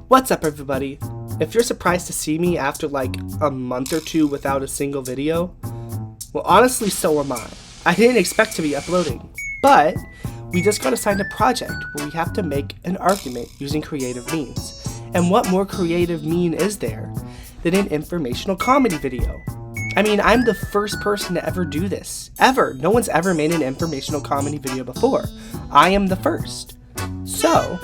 What's up, everybody? If you're surprised to see me after like a month or two without a single video, well, honestly, so am I. I didn't expect to be uploading, but we just got assigned a project where we have to make an argument using creative means. And what more creative mean is there than an informational comedy video? I mean, I'm the first person to ever do this. Ever. No one's ever made an informational comedy video before. I am the first. So,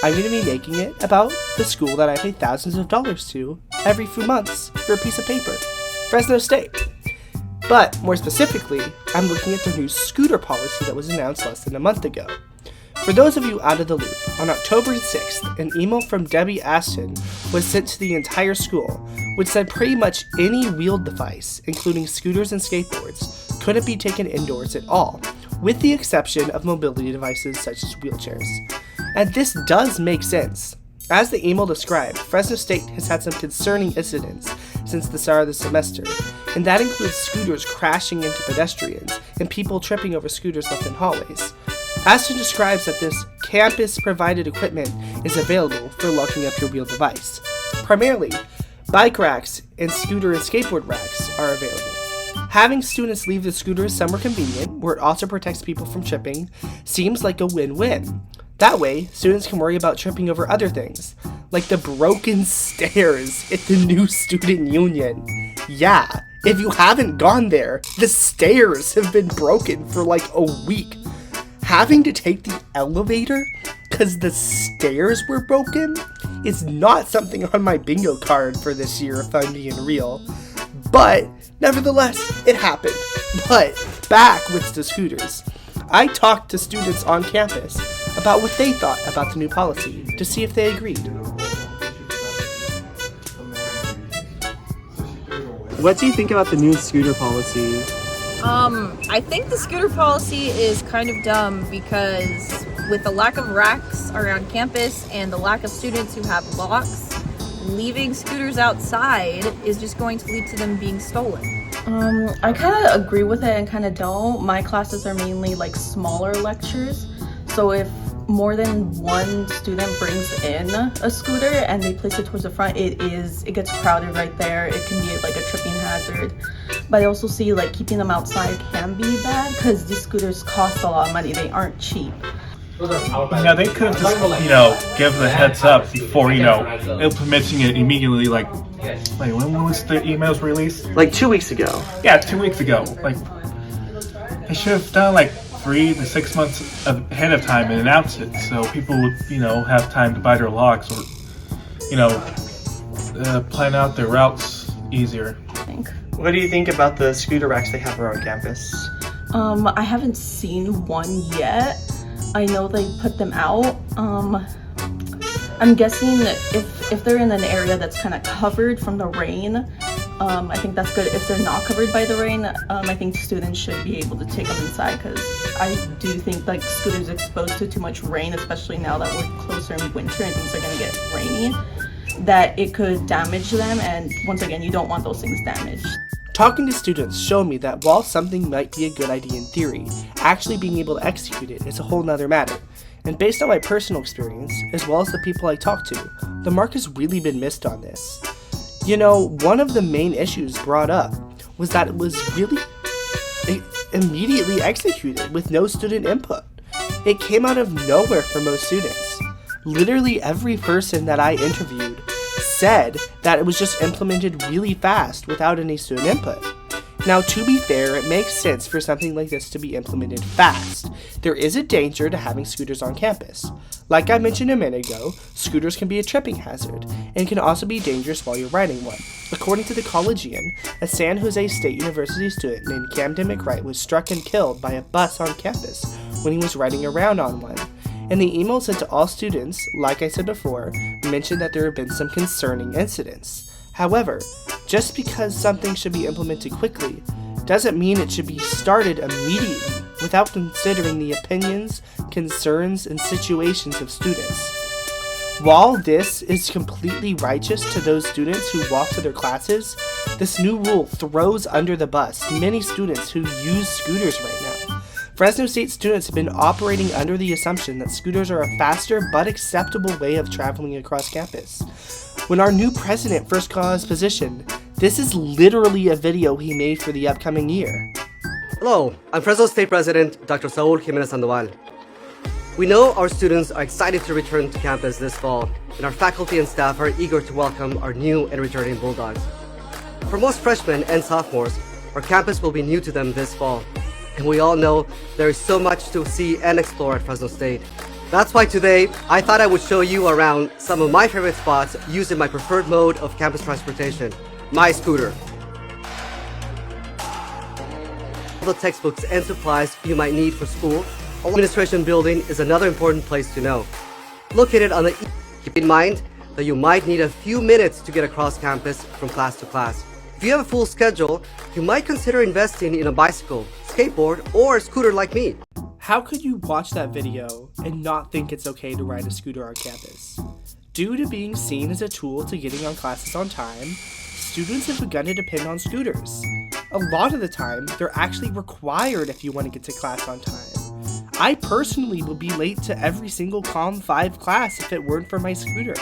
I'm going to be making it about the school that I pay thousands of dollars to every few months for a piece of paper, Fresno State. But, more specifically, I'm looking at their new scooter policy that was announced less than a month ago. For those of you out of the loop, on October 6th, an email from Debbie Ashton was sent to the entire school, which said pretty much any wheeled device, including scooters and skateboards, couldn't be taken indoors at all, with the exception of mobility devices such as wheelchairs. And this does make sense. As the email described, Fresno State has had some concerning incidents since the start of the semester, and that includes scooters crashing into pedestrians and people tripping over scooters left in hallways. Ashton describes that this campus-provided equipment is available for locking up your wheeled device. Primarily, bike racks and scooter and skateboard racks are available. Having students leave the scooters somewhere convenient, where it also protects people from tripping, seems like a win-win. That way, students can worry about tripping over other things, like the broken stairs at the new student union. Yeah, if you haven't gone there, the stairs have been broken for like a week. Having to take the elevator because the stairs were broken is not something on my bingo card for this year, if I'm being real. But, nevertheless, it happened. But, back with the scooters. I talked to students on campus about what they thought about the new policy to see if they agreed. What do you think about the new scooter policy? I think the scooter policy is kind of dumb because with the lack of racks around campus and the lack of students who have locks, leaving scooters outside is just going to lead to them being stolen. I kind of agree with it and kind of don't. My classes are mainly like smaller lectures, so if more than one student brings in a scooter and they place it towards the front, it gets crowded right there. It can be like a tripping hazard. But I also see like keeping them outside can be bad because these scooters cost a lot of money. They aren't cheap. Now they could have just, given a heads up before, implementing it immediately. Like when was the emails released? Like 2 weeks ago. Yeah, 2 weeks ago. Like they should have done like 3 to 6 months ahead of time and announced it, so people would, have time to buy their locks or, plan out their routes easier. I think. What do you think about the scooter racks they have around campus? I haven't seen one yet. I know they put them out. I'm guessing if they're in an area that's kind of covered from the rain, I think that's good. If they're not covered by the rain, I think students should be able to take them inside because I do think like scooters exposed to too much rain, especially now that we're closer in winter and things are going to get rainy, that it could damage them, and once again, you don't want those things damaged. Talking to students showed me that while something might be a good idea in theory, actually being able to execute it is a whole nother matter. And based on my personal experience, as well as the people I talked to, the mark has really been missed on this. One of the main issues brought up was that it was really immediately executed with no student input. It came out of nowhere for most students. Literally every person that I interviewed said that it was just implemented really fast without any student input. Now, to be fair, it makes sense for something like this to be implemented fast. There is a danger to having scooters on campus. Like I mentioned a minute ago, scooters can be a tripping hazard and can also be dangerous while you're riding one. According to the Collegian, a San Jose State University student named Camden McWright was struck and killed by a bus on campus when he was riding around on one. And the email sent to all students, like I said before, mentioned that there have been some concerning incidents. However, just because something should be implemented quickly doesn't mean it should be started immediately without considering the opinions, concerns, and situations of students. While this is completely righteous to those students who walk to their classes, this new rule throws under the bus many students who use scooters right now. Fresno State students have been operating under the assumption that scooters are a faster but acceptable way of traveling across campus. When our new president first got his position, this is literally a video he made for the upcoming year. Hello, I'm Fresno State President Dr. Saul Jimenez Sandoval. We know our students are excited to return to campus this fall, and our faculty and staff are eager to welcome our new and returning Bulldogs. For most freshmen and sophomores, our campus will be new to them this fall, and we all know there is so much to see and explore at Fresno State. That's why today, I thought I would show you around some of my favorite spots using my preferred mode of campus transportation, my scooter. The textbooks and supplies you might need for school. Administration building is another important place to know. Located on the keep in mind that you might need a few minutes to get across campus from class to class. If you have a full schedule, you might consider investing in a bicycle, skateboard, or a scooter like me. How could you watch that video and not think it's okay to ride a scooter on campus? Due to being seen as a tool to getting on classes on time, students have begun to depend on scooters. A lot of the time, they're actually required if you want to get to class on time. I personally will be late to every single Comm 5 class if it weren't for my scooter.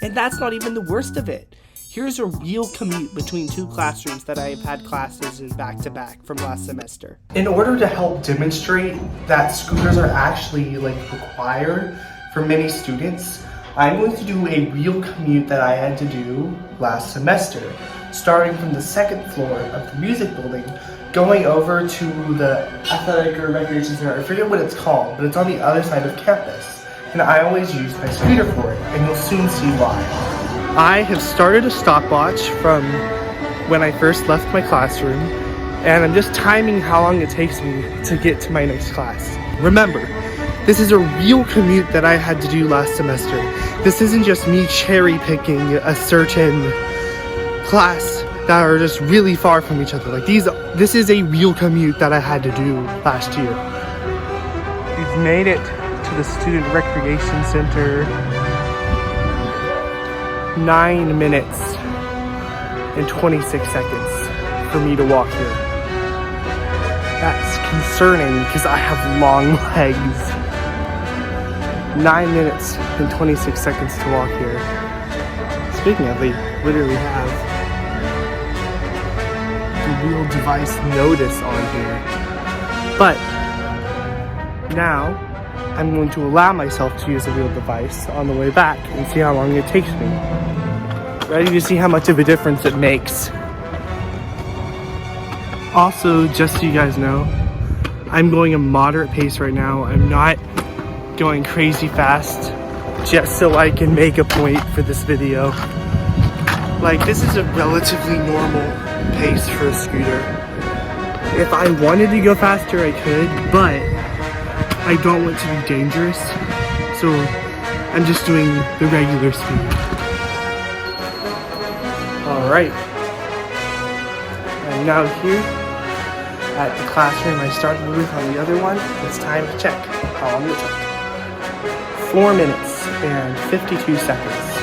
And that's not even the worst of it. Here's a real commute between two classrooms that I've had classes in back-to-back from last semester. In order to help demonstrate that scooters are actually required for many students, I'm going to do a real commute that I had to do last semester, starting from the second floor of the music building, going over to the athletic or recreation center. I forget what it's called, but it's on the other side of campus. And I always use my scooter for it, and you'll soon see why. I have started a stopwatch from when I first left my classroom, and I'm just timing how long it takes me to get to my next class. Remember, this is a real commute that I had to do last semester. This isn't just me cherry picking a certain class that are just really far from each other. This is a real commute that I had to do last year. We've made it to the Student Recreation Center. 9 minutes and 26 seconds for me to walk here. That's concerning because I have long legs. 9 minutes and 26 seconds to walk here. Speaking of, they literally have the wheel device notice on here. But now I'm going to allow myself to use a wheel device on the way back and see how long it takes me. Ready to see how much of a difference it makes. Also, just so you guys know, I'm going a moderate pace right now. I'm not going crazy fast just so I can make a point for this video. This is a relatively normal pace for a scooter. If I wanted to go faster, I could, but I don't want to be dangerous, so I'm just doing the regular speed. Alright, I'm now here at the classroom I started with on the other one. It's time to check how long it took. 4 minutes and 52 seconds.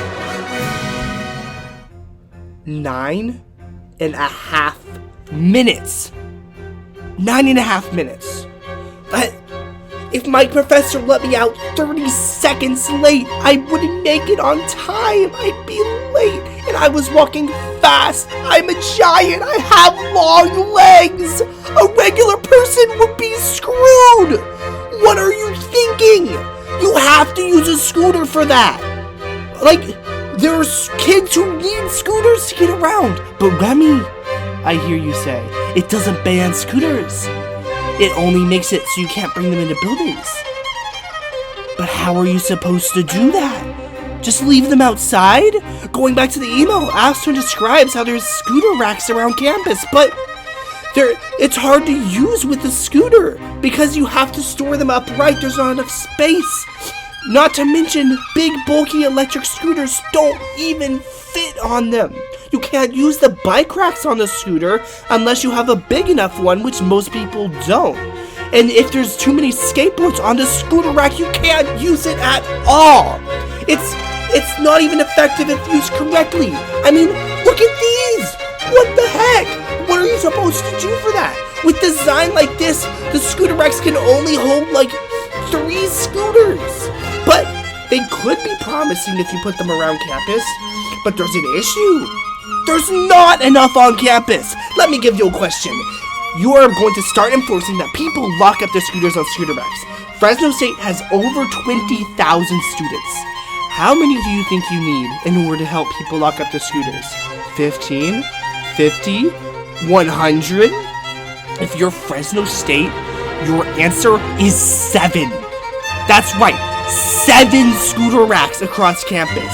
9.5 minutes. 9.5 minutes. But if my professor let me out 30 seconds late, I wouldn't make it on time. I'd be late, and I was walking fast. I'm a giant. I have long legs. A regular person would be screwed. What are you thinking? You have to use a scooter for that. There's kids who need scooters to get around. But Remy, I hear you say, it doesn't ban scooters. It only makes it so you can't bring them into buildings. But how are you supposed to do that? Just leave them outside? Going back to the email, Aston describes how there's scooter racks around campus, but it's hard to use with the scooter because you have to store them upright. There's not enough space. Not to mention, big bulky electric scooters don't even fit on them. You can't use the bike racks on the scooter unless you have a big enough one, which most people don't. And if there's too many skateboards on the scooter rack, you can't use it at all. It's not even effective if used correctly. I mean, look at these. What the heck? What are you supposed to do for that? With design like this, the scooter racks can only hold like 3 scooters. But they could be promising if you put them around campus. But there's an issue. There's not enough on campus. Let me give you a question. You are going to start enforcing that people lock up their scooters on scooter racks. Fresno State has over 20,000 students. How many do you think you need in order to help people lock up their scooters? 15? 50? 100? If you're Fresno State, your answer is 7. That's right, 7 scooter racks across campus.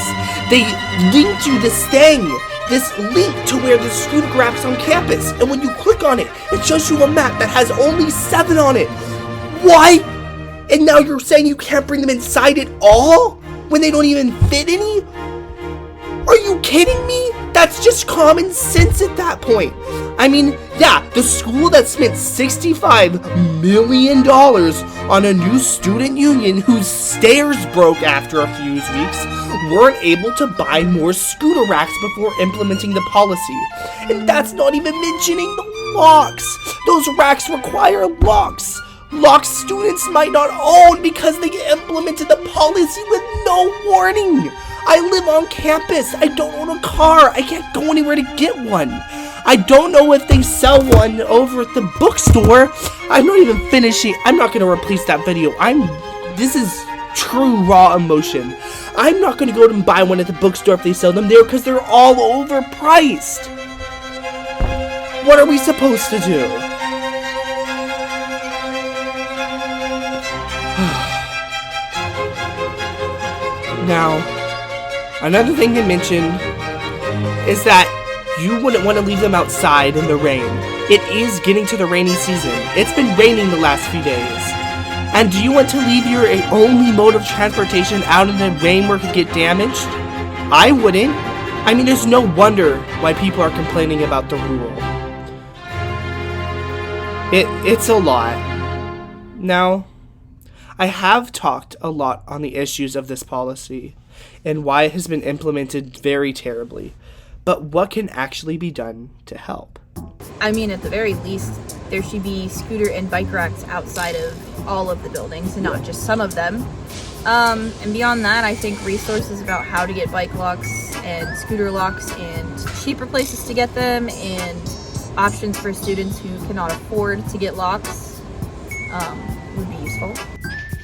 They linked you this thing, this link to where the scooter racks on campus. And when you click on it, it shows you a map that has only 7 on it. What? And now you're saying you can't bring them inside at all? When they don't even fit any? Are you kidding me? That's just common sense at that point. I mean, yeah, the school that spent $65 million on a new student union whose stairs broke after a few weeks weren't able to buy more scooter racks before implementing the policy. And that's not even mentioning the locks. Those racks require locks. Locks students might not own because they implemented the policy with no warning. I live on campus. I don't own a car. I can't go anywhere to get one. I don't know if they sell one over at the bookstore. I'm not even finishing. I'm not going to replace that video. This is true raw emotion. I'm not going to go and buy one at the bookstore if they sell them there because they're all overpriced. What are we supposed to do? Now, another thing to mention is that you wouldn't want to leave them outside in the rain. It is getting to the rainy season. It's been raining the last few days. And do you want to leave your only mode of transportation out in the rain where it could get damaged? I wouldn't. I mean, there's no wonder why people are complaining about the rule. It's a lot. Now, I have talked a lot on the issues of this policy and why it has been implemented very terribly. But what can actually be done to help? I mean, at the very least, there should be scooter and bike racks outside of all of the buildings and not just some of them. And beyond that, I think resources about how to get bike locks and scooter locks and cheaper places to get them and options for students who cannot afford to get locks would be useful.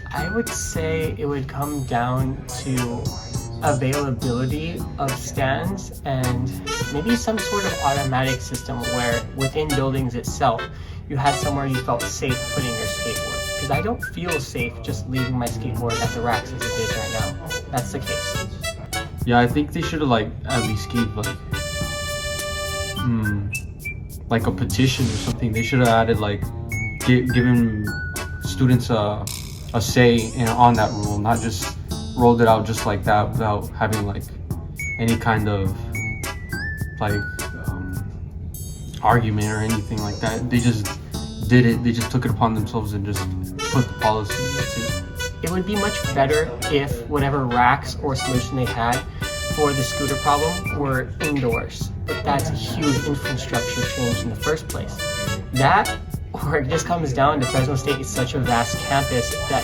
I would say it would come down to availability of stands and maybe some sort of automatic system where within buildings itself you had somewhere you felt safe putting your skateboard. Because I don't feel safe just leaving my skateboard at the racks as it is right now. That's the case. Yeah, I think they should have at least gave like a petition or something. They should have added given students a say on that rule, not just rolled it out just like that without having any kind of argument or anything like that. They just did it. They just took it upon themselves and just put the policy. That's it. It would be much better if whatever racks or solution they had for the scooter problem were indoors. But that's a huge infrastructure change in the first place. That, or it just comes down to Fresno State is such a vast campus that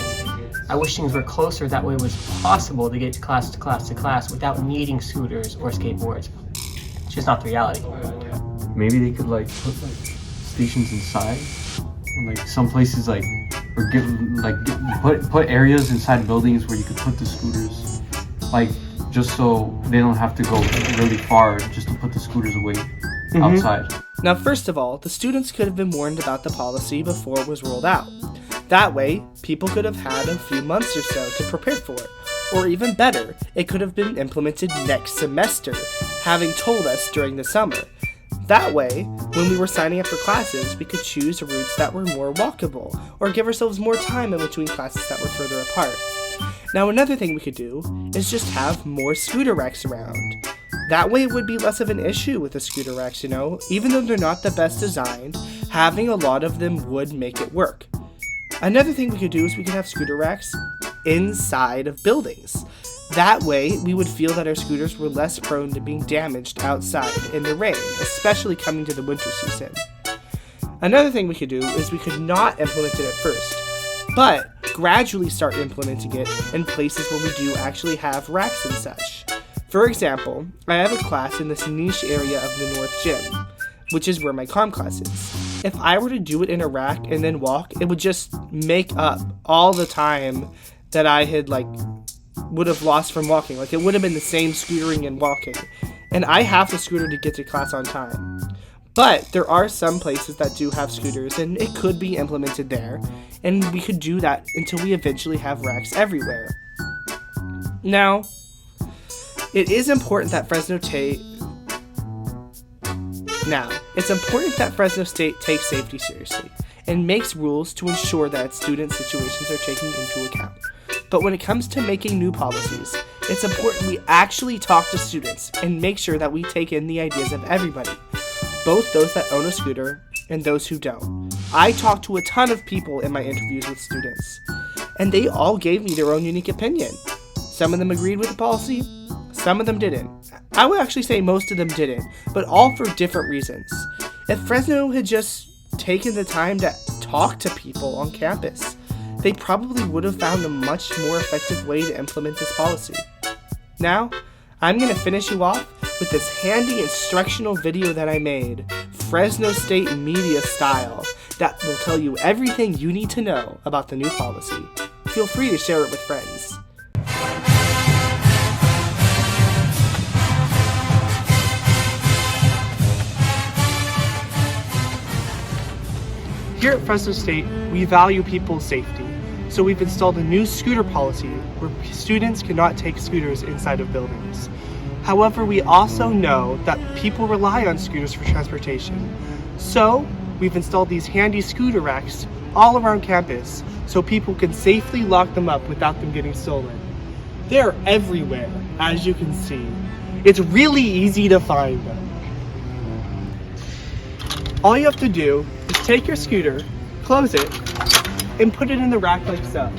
I wish things were closer. That way it was possible to get to class to class to class without needing scooters or skateboards. It's just not the reality. Maybe they could put stations inside, some places or put areas inside buildings where you could put the scooters, just so they don't have to go really far just to put the scooters away outside. Now, first of all, the students could have been warned about the policy before it was rolled out. That way, people could have had a few months or so to prepare for it. Or even better, it could have been implemented next semester, having told us during the summer. That way, when we were signing up for classes, we could choose routes that were more walkable, or give ourselves more time in between classes that were further apart. Now, another thing we could do is just have more scooter racks around. That way it would be less of an issue with the scooter racks, Even though they're not the best designed, having a lot of them would make it work. Another thing we could do is we could have scooter racks inside of buildings. That way, we would feel that our scooters were less prone to being damaged outside in the rain, especially coming to the winter season. Another thing we could do is we could not implement it at first, but gradually start implementing it in places where we do actually have racks and such. For example, I have a class in this niche area of the North Gym, which is where my comm class is. If I were to do it in a rack and then walk, it would just make up all the time that I had would have lost from walking. It would have been the same scootering and walking. And I have the scooter to get to class on time. But there are some places that do have scooters, and it could be implemented there. And we could do that until we eventually have racks everywhere. Now, it is important that Fresno State takes safety seriously and makes rules to ensure that student situations are taken into account. But when it comes to making new policies, it's important we actually talk to students and make sure that we take in the ideas of everybody, both those that own a scooter and those who don't. I talked to a ton of people in my interviews with students, and they all gave me their own unique opinion. Some of them agreed with the policy, some of them didn't. I would actually say most of them didn't, but all for different reasons. If Fresno had just taken the time to talk to people on campus, they probably would have found a much more effective way to implement this policy. Now, I'm going to finish you off with this handy instructional video that I made, Fresno State media style, that will tell you everything you need to know about the new policy. Feel free to share it with friends. Here at Fresno State, we value people's safety, so we've installed a new scooter policy where students cannot take scooters inside of buildings. However, we also know that people rely on scooters for transportation, so we've installed these handy scooter racks all around campus so people can safely lock them up without them getting stolen. They're everywhere, as you can see. It's really easy to find them. All you have to do is take your scooter, close it, and put it in the rack like so.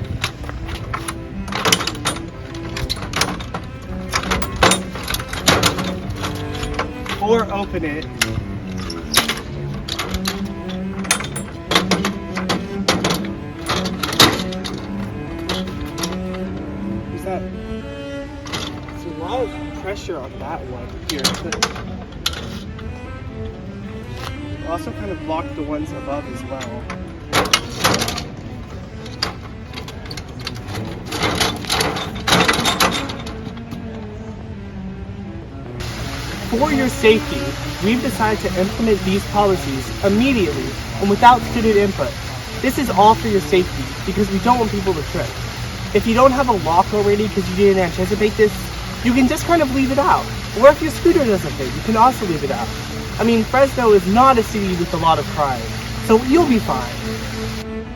Or open it. There's a lot of pressure on that one here. Also kind of block the ones above as well. For your safety, we've decided to implement these policies immediately and without student input. This is all for your safety because we don't want people to trip. If you don't have a lock already because you didn't anticipate this, you can just kind of leave it out. Or if your scooter doesn't fit, you can also leave it out. I mean, Fresno is not a city with a lot of crime, so you'll be fine.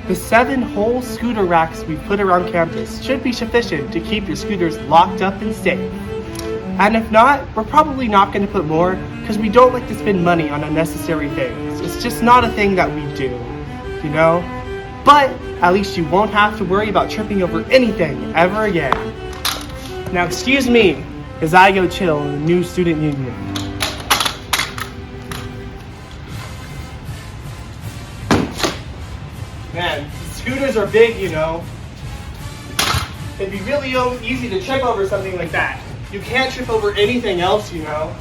The 7 whole scooter racks we've put around campus should be sufficient to keep your scooters locked up and safe. And if not, we're probably not going to put more because we don't like to spend money on unnecessary things. It's just not a thing that we do, you know? But at least you won't have to worry about tripping over anything ever again. Now excuse me as I go chill in the new student union. Man, scooters are big, you know. It'd be really easy to trip over something like that. You can't trip over anything else, you know.